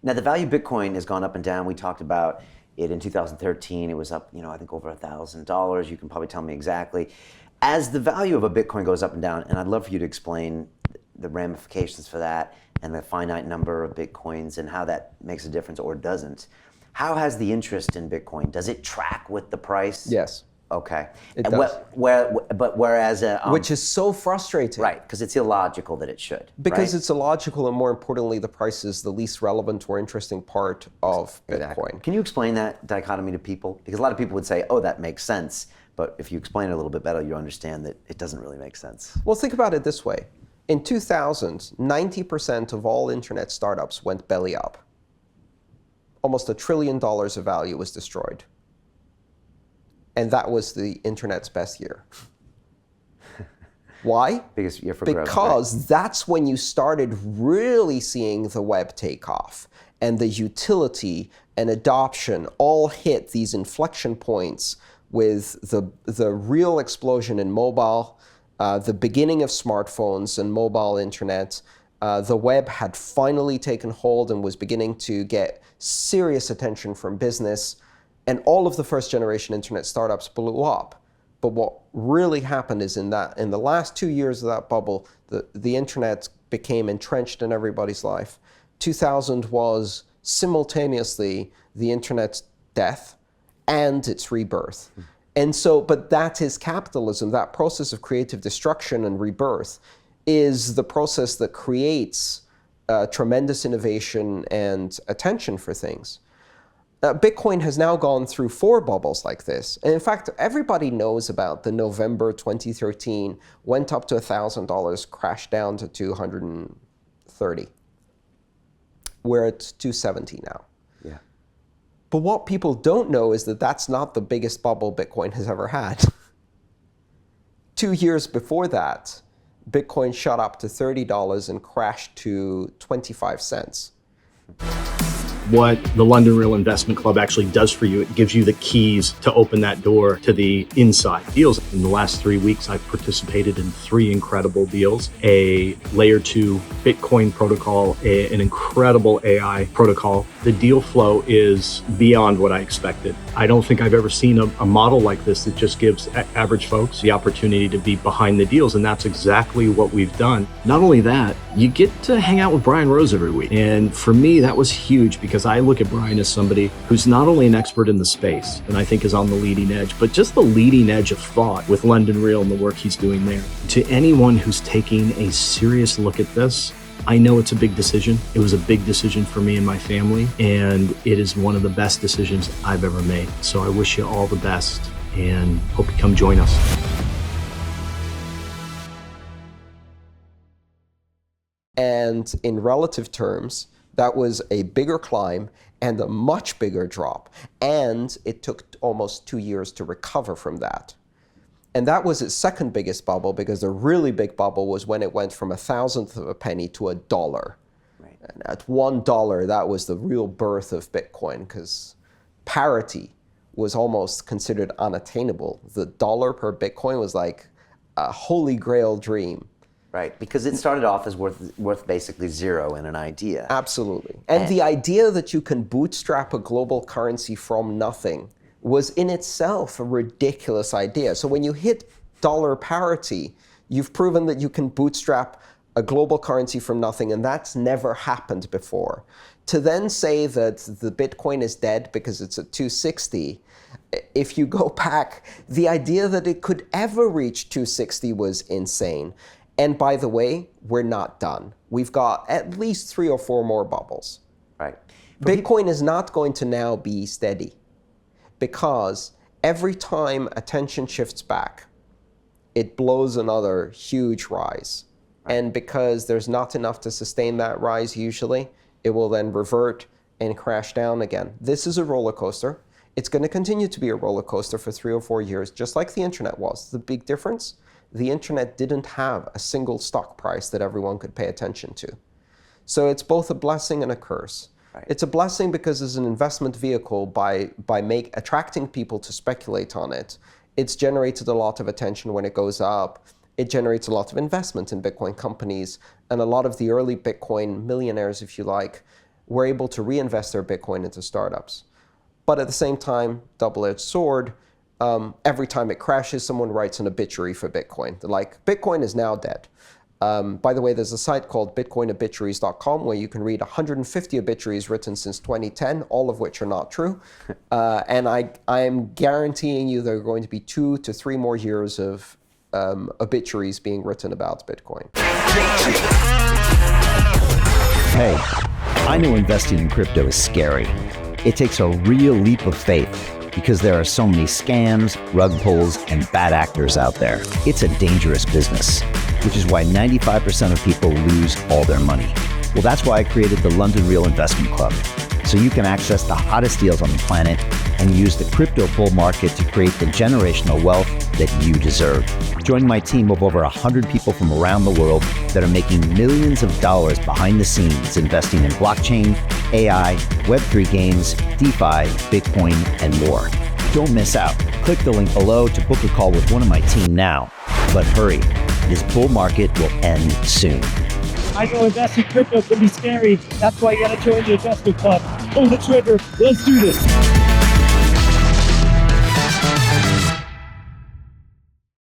Now, the value of Bitcoin has gone up and down. We talked about it in 2013. It was up, I think over $1,000. You can probably tell me exactly. As the value of a Bitcoin goes up and down, and I'd love for you to explain the ramifications for that and the finite number of Bitcoins and how that makes a difference or doesn't. How has the interest in Bitcoin, does it track with the price? Yes. Okay. It does. But whereas... which is so frustrating. Right, because it's illogical that it should. Because it's illogical, and more importantly, the price is the least relevant or interesting part of Bitcoin. Exactly. Can you explain that dichotomy to people? Because a lot of people would say, oh, that makes sense. But if you explain it a little bit better, you understand that it doesn't really make sense. Well, think about it this way. In 2000, 90% of all internet startups went belly up. Almost $1 trillion of value was destroyed. And that was the internet's best year. Why? Biggest year for growth. Because that's when you started really seeing the web take off. And the utility and adoption all hit these inflection points with the real explosion in mobile, the beginning of smartphones and mobile internet. The web had finally taken hold and was beginning to get serious attention from business. And all of the first generation internet startups blew up. But what really happened is in the last 2 years of that bubble, the internet became entrenched in everybody's life. 2000 was simultaneously the internet's death and its rebirth. And so, but that is capitalism. That process of creative destruction and rebirth is the process that creates tremendous innovation and attention for things. Bitcoin has now gone through 4 bubbles like this. And in fact, everybody knows about the November 2013, went up to $1,000, crashed down to 230. We're at 270 now. Yeah. But what people don't know is that that's not the biggest bubble Bitcoin has ever had. 2 years before that, Bitcoin shot up to $30 and crashed to 25 cents. What the London Real Investment Club actually does for you, it gives you the keys to open that door to the inside deals. In the last 3 weeks, I've participated in 3 incredible deals: a layer 2 Bitcoin protocol, an incredible AI protocol. The deal flow is beyond what I expected. I don't think I've ever seen a model like this that just gives average folks the opportunity to be behind the deals, and that's exactly what we've done. Not only that, you get to hang out with Brian Rose every week. And for me, that was huge because I look at Brian as somebody who's not only an expert in the space, and I think is on the leading edge, but just the leading edge of thought with London Real and the work he's doing there. To anyone who's taking a serious look at this, I know it's a big decision. It was a big decision for me and my family, and it is one of the best decisions I've ever made. So I wish you all the best and hope you come join us. And in relative terms, that was a bigger climb and a much bigger drop. And it took almost 2 years to recover from that. And that was its second biggest bubble, because the really big bubble was when it went from 1/1000th of a penny to $1. Right. And at $1, that was the real birth of Bitcoin, because parity was almost considered unattainable. The dollar per Bitcoin was like a holy grail dream. Right, because it started off as worth basically zero in an idea. Absolutely. And the idea that you can bootstrap a global currency from nothing was in itself a ridiculous idea. So when you hit dollar parity, you've proven that you can bootstrap a global currency from nothing, and that's never happened before. To then say that the Bitcoin is dead because it's at 260, if you go back, the idea that it could ever reach 260 was insane. And by the way, we're not done. We've got at least 3 or 4 more bubbles. Right. Bitcoin is not going to now be steady, because every time attention shifts back, it blows another huge rise. Right. And because there's not enough to sustain that rise usually, it will then revert and crash down again. This is a roller coaster. It's going to continue to be a roller coaster for 3 or 4 years, just like the internet was. The big difference: the internet didn't have a single stock price that everyone could pay attention to. So it's both a blessing and a curse. Right. It's a blessing because as an investment vehicle, by attracting people to speculate on it, it's generated a lot of attention when it goes up. It generates a lot of investment in Bitcoin companies, and a lot of the early Bitcoin millionaires, if you like, were able to reinvest their Bitcoin into startups. But at the same time, double-edged sword, every time it crashes, someone writes an obituary for Bitcoin. They're like, Bitcoin is now dead. By the way, there's a site called bitcoinobituaries.com where you can read 150 obituaries written since 2010, all of which are not true. And I am guaranteeing you there are going to be 2 to 3 more years of obituaries being written about Bitcoin. Hey, I know investing in crypto is scary. It takes a real leap of faith because there are so many scams, rug pulls, and bad actors out there. It's a dangerous business, which is why 95% of people lose all their money. Well, that's why I created the London Real Investment Club, so you can access the hottest deals on the planet and use the crypto bull market to create the generational wealth that you deserve. Join my team of over 100 people from around the world that are making millions of dollars behind the scenes investing in blockchain, AI, Web3 games, DeFi, Bitcoin, and more. Don't miss out. Click the link below to book a call with one of my team now. But hurry, this bull market will end soon. I know investing in crypto can be scary. That's why you gotta join the investment club. Pull the trigger. Let's do this.